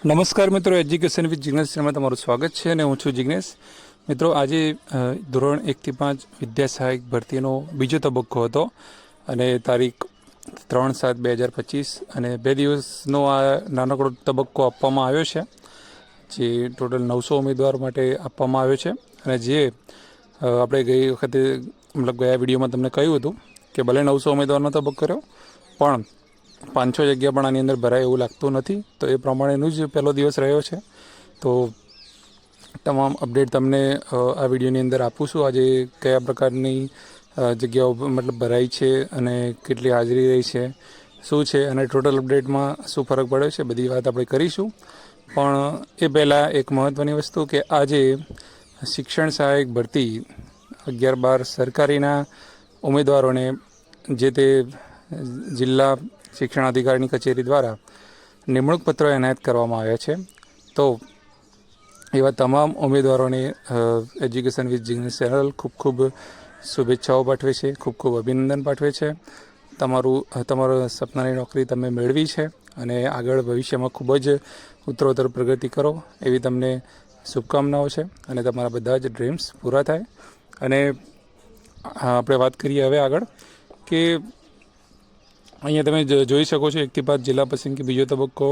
નમસ્કાર મિત્રો, education with Jignesh ચેનલમાં તમારું સ્વાગત છે અને હું છું જિગ્નેશ. મિત્રો, આજે ધોરણ 1 થી 5 વિદ્યા સહાયક ભરતીનો બીજો તબક્કો હતો અને તારીખ 3/7/2025 અને 2 દિવસનો આ નાનકડો તબક્કો આપવામાં આવ્યો છે, જે ટોટલ 900 ઉમેદવાર માટે આપવામાં આવ્યો છે. અને જે આપણે ગઈ વખતે મતલબ ગયા વિડીયોમાં તમને કહ્યું હતું કે ભલે 900 ઉમેદવારનો તબક્કો કર્યો, પણ 500 જગ્યા પણ આની અંદર ભરાય એવું લાગતું નથી. તો એ પ્રમાણેનું જ પહેલો દિવસ રહ્યો છે. તો તમામ અપડેટ તમને આ વિડીયોની અંદર આપું છું. આજે કયા પ્રકારની જગ્યાઓ મતલબ ભરાઈ છે અને કેટલી હાજરી રહી છે, શું છે અને ટોટલ અપડેટમાં શું ફરક પડ્યો છે, બધી વાત આપણે કરીશું. પણ એ પહેલાં એક મહત્ત્વની વસ્તુ કે આજે શિક્ષણ સહાયક ભરતી 11-12 સરકારીના ઉમેદવારોને જે તે જિલ્લા શિક્ષણાધિકારીની કચેરી દ્વારા નિમણૂક પત્રો એનાયત કરવામાં આવ્યા છે. તો એવા તમામ ઉમેદવારોને એજ્યુકેશન વિથ જિગ્નેશ ચેનલ ખૂબ ખૂબ શુભેચ્છાઓ પાઠવે છે, ખૂબ ખૂબ અભિનંદન પાઠવે છે. તમારો સપનાની નોકરી તમે મેળવી છે અને આગળ ભવિષ્યમાં ખૂબ જ ઉત્તરોત્તર પ્રગતિ કરો એવી તમને શુભકામનાઓ છે અને તમારા બધા જ ડ્રીમ્સ પૂરા થાય. અને આપણે વાત કરીએ હવે આગળ કે અહીંયા તમે જોઈ શકો છો 1 થી 5 જિલ્લા પસંદગી બીજો તબક્કો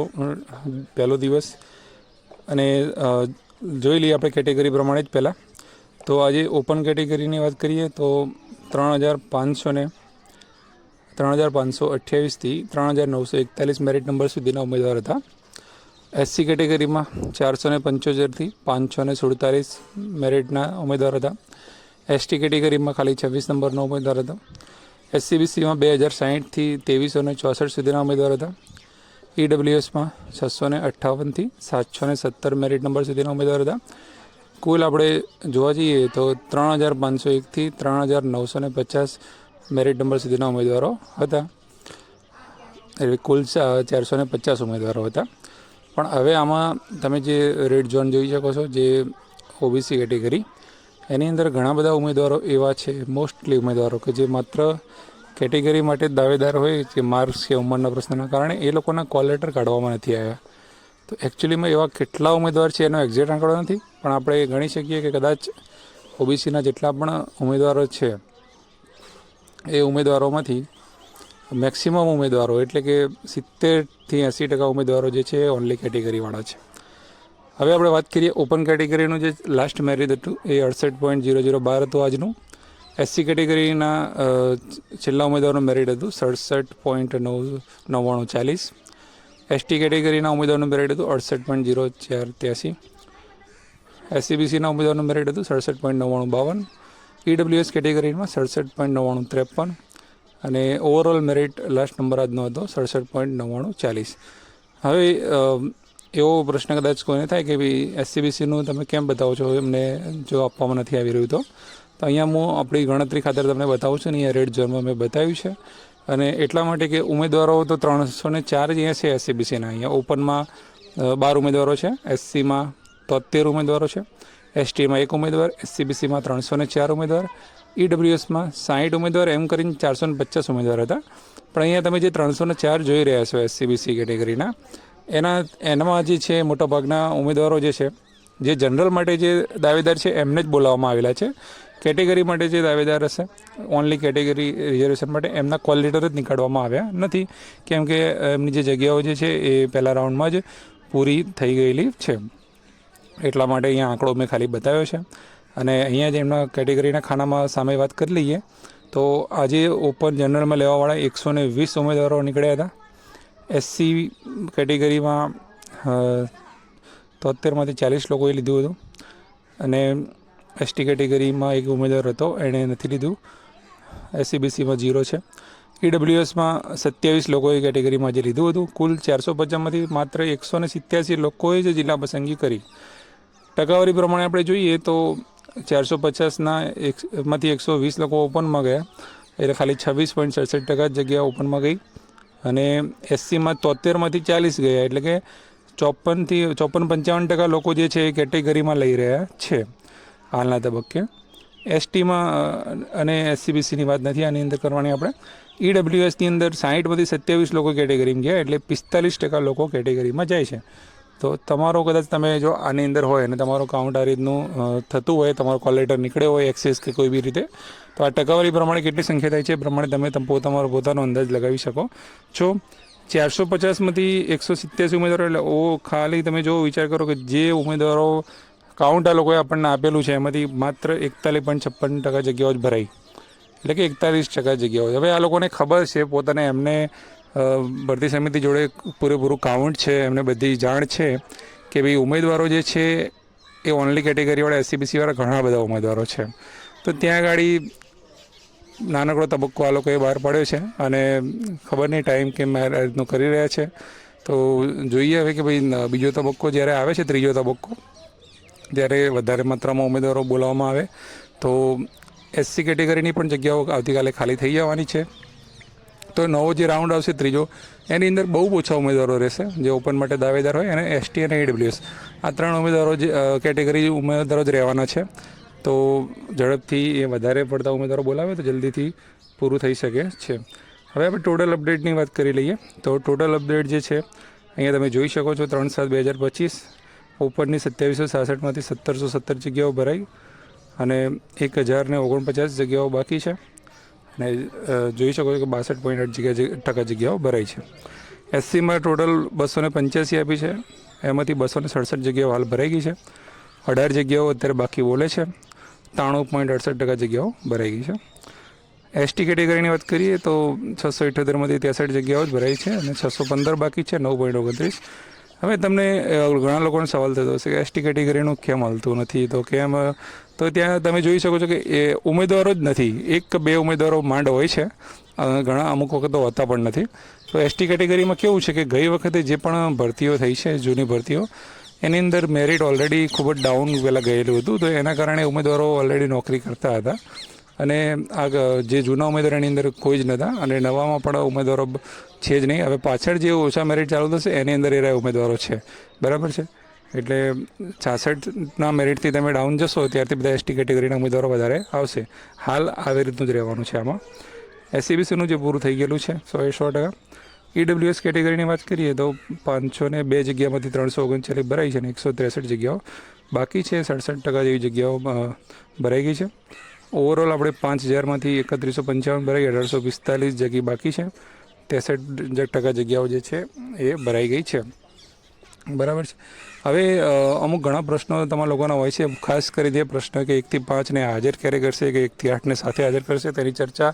પહેલો દિવસ. અને જોઈ લઈએ આપણે કેટેગરી પ્રમાણે જ પહેલાં. તો આજે ઓપન કેટેગરીની વાત કરીએ તો 3,528થી 3,941 મેરિટ નંબર સુધીના ઉમેદવાર હતા. એસસી કેટેગરીમાં 475થી 547 મેરિટના ઉમેદવાર હતા. એસટી કેટેગરીમાં ખાલી 26 નંબરના ઉમેદવાર હતા. એસસીબીસીમાં 2060થી 2364 સુધીના ઉમેદવાર હતા. ઈડબ્લ્યુએસમાં 658થી 717 મેરિટ નંબર સુધીના ઉમેદવાર હતા. કુલ આપણે જોવા જઈએ તો 3,501થી 3,950 મેરિટ નંબર સુધીના ઉમેદવારો હતા. એટલે કુલ 450 ઉમેદવારો હતા. પણ હવે આમાં તમે જે રેડ ઝોન જોઈ શકો છો, જે ઓબીસી કેટેગરી, એની અંદર ઘણા બધા ઉમેદવારો એવા છે, મોસ્ટલી ઉમેદવારો કે જે માત્ર કેટેગરી માટે દાવેદાર હોય કે માર્ક્સ કે ઉંમરના પ્રશ્નના કારણે એ લોકોના કોલ લેટર કાઢવામાં નથી આવ્યા. તો એકચ્યુઅલીમાં એવા કેટલા ઉમેદવાર છે એનો એક્ઝેક્ટ આંકડો નથી, પણ આપણે ગણી શકીએ કે કદાચ ઓબીસીના જેટલા પણ ઉમેદવારો છે એ ઉમેદવારોમાંથી મેક્સિમમ ઉમેદવારો એટલે કે 70થી 80% ઉમેદવારો જે છે એ ઓનલી કેટેગરીવાળા છે. હવે આપણે વાત કરીએ ઓપન કેટેગરીનું જે લાસ્ટ મેરિટ હતું એ 68.0012 હતું આજનું. એસસી કેટેગરીના છેલ્લા ઉમેદવારનું મેરિટ હતું 67.9940. એસટી કેટેગરીના ઉમેદવારનું મેરિટ હતું 68.0483. એસસીબીસીના ઉમેદવારનું મેરિટ હતું 67.9952. ઈડબ્લ્યુએસ કેટેગરીમાં 67.9953 અને ઓવરઓલ મેરિટ લાસ્ટ નંબર આજનો હતો 67.9940. હવે એવો પ્રશ્ન કદાચ કોઈને થાય કે ભાઈ એસસીબીસીનું તમે કેમ બતાવો છો, એમને જો આપવામાં નથી આવી રહ્યું તો અહીંયા હું આપણી ગણતરી ખાતર તમને બતાવું છું ને અહીંયા રેડ ઝોનમાં મેં બતાવ્યું છે. અને એટલા માટે કે ઉમેદવારો તો 304 અહીંયા છે એસસીબીસીના. અહીંયા ઓપનમાં 12 ઉમેદવારો છે, એસસીમાં 73 ઉમેદવારો છે, એસટીમાં 1 ઉમેદવાર, એસસીબીસીમાં 304 ઉમેદવાર, ઈડબ્લ્યુએસમાં 60 ઉમેદવાર, એમ કરીને 450 ઉમેદવાર હતા. પણ અહીંયા તમે જે 304 જોઈ રહ્યા છો એસસીબીસી કેટેગરીના, એનામાં જે છે મોટાભાગના ઉમેદવારો જે છે, જે જનરલ માટે જે દાવેદાર છે એમને જ બોલાવવામાં આવેલા છે. કેટેગરી માટે જે દાવેદાર હશે ઓનલી કેટેગરી રિઝર્વેશન માટે, એમના કોલ લેટર જ નીકાળવામાં આવ્યા નથી, કેમ કે એમની જે જગ્યાઓ જે છે એ પહેલા રાઉન્ડમાં જ પૂરી થઈ ગયેલી છે. એટલા માટે અહીંયા આંકડો મેં ખાલી બતાવ્યો છે. અને અહીંયા જ એમના કેટેગરીના ખાનામાં સામે વાત કરી લઈએ તો આજે ઓપન જનરલમાં લેવાવાળા 120 ઉમેદવારો નીકળ્યા હતા. એસસી કેટેગરીમાં 73માંથી 40 લોકોએ લીધું હતું અને એસટી કેટેગરીમાં 1 ઉમેદવાર હતો, એણે નથી લીધું. એસસીબીસીમાં 0 છે. ઈડબ્લ્યુએસમાં 27 લોકોએ કેટેગરીમાં જે લીધું હતું. કુલ 450માંથી માત્ર 187 લોકોએ જ જિલ્લા પસંદગી કરી. ટકાવારી પ્રમાણે આપણે જોઈએ તો 450માંથી 120 લોકો ઓપનમાં ગયા, એટલે ખાલી 26.67% જગ્યા ઓપનમાં ગઈ. અને એસસીમાં 73માંથી 40 ગયા, એટલે કે 54-55% લોકો જે છે એ કેટેગરીમાં લઈ રહ્યા છે હાલના તબક્કે. એસટીમાં અને એસસીબીસીની વાત નથી આની અંદર કરવાની આપણે. ઈડબ્લ્યુએસની અંદર 60માંથી 27 લોકો કેટેગરીમાં ગયા, એટલે 45% લોકો કેટેગરીમાં જાય છે. તો તમારો કદાચ તમે જો આની અંદર હોય અને તમારું કાઉન્ટ આ રીતનું થતું હોય, તમારો કોલ લેટર નીકળ્યો હોય એક્સેસ કે કોઈ બી રીતે, તો આ ટકાવારી પ્રમાણે કેટલી સંખ્યા થાય છે એ પ્રમાણે તમે તમારો પોતાનો અંદાજ લગાવી શકો છો. 450માંથી 187 ઉમેદવારો, એટલે ખાલી તમે જો વિચાર કરો કે જે ઉમેદવારો કાઉન્ટ આ લોકોએ આપણને આપેલું છે એમાંથી માત્ર 41.56% જગ્યાઓ જ ભરાઈ, એટલે કે 41% જગ્યાઓ. હવે આ લોકોને ખબર છે, પોતાને એમને ભરતી સમિતિ જોડે પૂરેપૂરું કાઉન્ટ છે, એમને બધી જાણ છે કે ભાઈ ઉમેદવારો જે છે એ ઓનલી કેટેગરીવાળા SC/BC વાળા ઘણા બધા ઉમેદવારો છે. તો ત્યાં આગળ નાનકડો તબક્કો આ લોકોએ બહાર પાડ્યો છે અને ખબર નહીં ટાઈમ કેમ આ રીતનું કરી રહ્યા છે. તો જોઈએ હવે કે ભાઈ બીજો તબક્કો જ્યારે આવે છે, ત્રીજો તબક્કો, ત્યારે વધારે માત્રામાં ઉમેદવારો બોલાવવામાં આવે તો SC કેટેગરીની પણ જગ્યાઓ આવતીકાલે ખાલી થઈ જવાની છે. તો નવો જે રાઉન્ડ આવશે ત્રીજો, એની અંદર બહુ ઓછા ઉમેદવારો રહેશે જે ઓપન માટે દાવેદાર હોય, અને ST અને AWS આ 3 ઉમેદવારો જે કેટેગરી ઉમેદવારો જ રહેવાના છે. તો ઝડપથી એ વધારે પડતા ઉમેદવારો બોલાવે તો જલ્દીથી પૂરું થઈ શકે છે. હવે આપણે ટોટલ અપડેટની વાત કરી લઈએ. તો ટોટલ અપડેટ જે છે અહીંયા તમે જોઈ શકો છો, 3/7/2025 ઓપનની 2766માંથી 1717 જગ્યાઓ ભરાઈ અને 1049 જગ્યાઓ બાકી છે. અને જોઈ શકો છો કે 62.8% જગ્યાઓ ભરાઈ છે. SCમાં ટોટલ 285 આપી છે, એમાંથી 267 જગ્યાઓ હાલ ભરાઈ ગઈ છે. 18 જગ્યાઓ અત્યારે બાકી બોલે છે. 93.68% જગ્યાઓ ભરાઈ ગઈ છે. ST કેટેગરીની વાત કરીએ તો 678માંથી 63 જગ્યાઓ જ ભરાઈ છે અને 615 બાકી છે, 9.29. હવે તમને ઘણા લોકોનો સવાલ થતો હશે કે ST કેટેગરીનું કેમ હાલતું નથી, તો કેમ? તો ત્યાં તમે જોઈ શકો છો કે એ ઉમેદવારો જ નથી, 1-2 ઉમેદવારો માંડ હોય છે, ઘણા અમુક વખત હોતા પણ નથી. તો ST કેટેગરીમાં કેવું છે કે ગઈ વખતે જે પણ ભરતીઓ થઈ છે, જૂની ભરતીઓ, એની અંદર મેરિટ ઓલરેડી ખૂબ જ ડાઉન પહેલાં ગયેલું હતું. તો એના કારણે ઉમેદવારો ઓલરેડી નોકરી કરતા હતા અને આ જે જૂના ઉમેદવારો એની અંદર કોઈ જ નહોતા અને નવામાં પણ ઉમેદવારો છે જ નહીં. હવે પાછળ જે ઓછા મેરિટ ચાલુ થશે એની અંદર એ ઉમેદવારો છે, બરાબર છે. એટલે 66ના મેરિટથી તમે ડાઉન જશો ત્યારથી બધા ST કેટેગરીના ઉમેદવારો વધારે આવશે. હાલ આવી રીતનું જ રહેવાનું છે. આમાં SC/BCનું જે પૂરું થઈ ગયેલું છે 100%. EWS કેટેગરીની વાત કરીએ તો 502 જગ્યામાંથી 339 ભરાઈ છે અને 163 જગ્યાઓ બાકી છે. 67% જેવી જગ્યાઓ ભરાઈ ગઈ છે. ઓવરઓલ આપણે 5000માંથી 3155 ભરાઈ, 1845 જગ્યા બાકી છે. 63% જગ્યાઓ જે છે એ ભરાઈ ગઈ છે, બરાબર છે. હવે અમુક ઘણા પ્રશ્નો તમારા લોકોના હોય છે, ખાસ કરી તે પ્રશ્ન કે 1 થી 5ને હાજર ક્યારે કરશે કે 1 થી 8ને સાથે હાજર કરશે, તેની ચર્ચા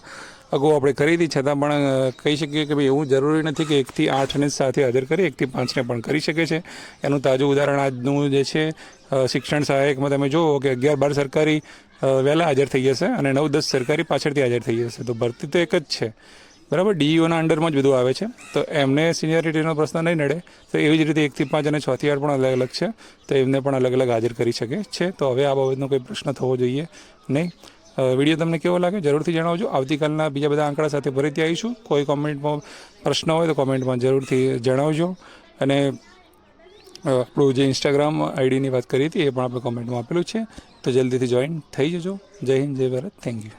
અગાઉ આપણે કરી હતી. છતાં પણ કહી શકીએ કે ભાઈ એવું જરૂરી નથી કે 1 થી 8ને સાથે હાજર કરી, 1 થી 5ને પણ કરી શકે છે. એનું તાજું ઉદાહરણ આજનું જે છે શિક્ષણ સહાયકમાં તમે જુઓ કે 11-12 સરકારી વહેલા હાજર થઈ જશે અને 9-10 સરકારી પાછળથી હાજર થઈ જશે. તો ભરતી તો એક જ છે, બરાબર. DEOના અંડરમાં જ બધું આવે છે, તો એમને સિનિયરિટીનો પ્રશ્ન નહીં નડે. તો એવી જ રીતે 1 થી 5 અને 6 થી 8 પણ અલગ અલગ છે, તો એમને પણ અલગ અલગ હાજર કરી શકે છે. તો હવે આ બાબતનો કોઈ પ્રશ્ન થવો જોઈએ નહીં. વિડીયો તમને કેવો લાગે જરૂરથી જણાવજો. આવતીકાલના બીજા બધા આંકડા સાથે ફરીથી આવીશું. કોઈ કોમેન્ટમાં પ્રશ્ન હોય તો કોમેન્ટમાં જરૂરથી જણાવજો. અને આપણું જે ઇન્સ્ટાગ્રામ આઈડીની વાત કરી હતી એ પણ આપણે કોમેન્ટમાં આપેલું છે, તો જલ્દીથી જોઈન થઈ જજો. જય હિન્દ, જય ભારત. Thank you.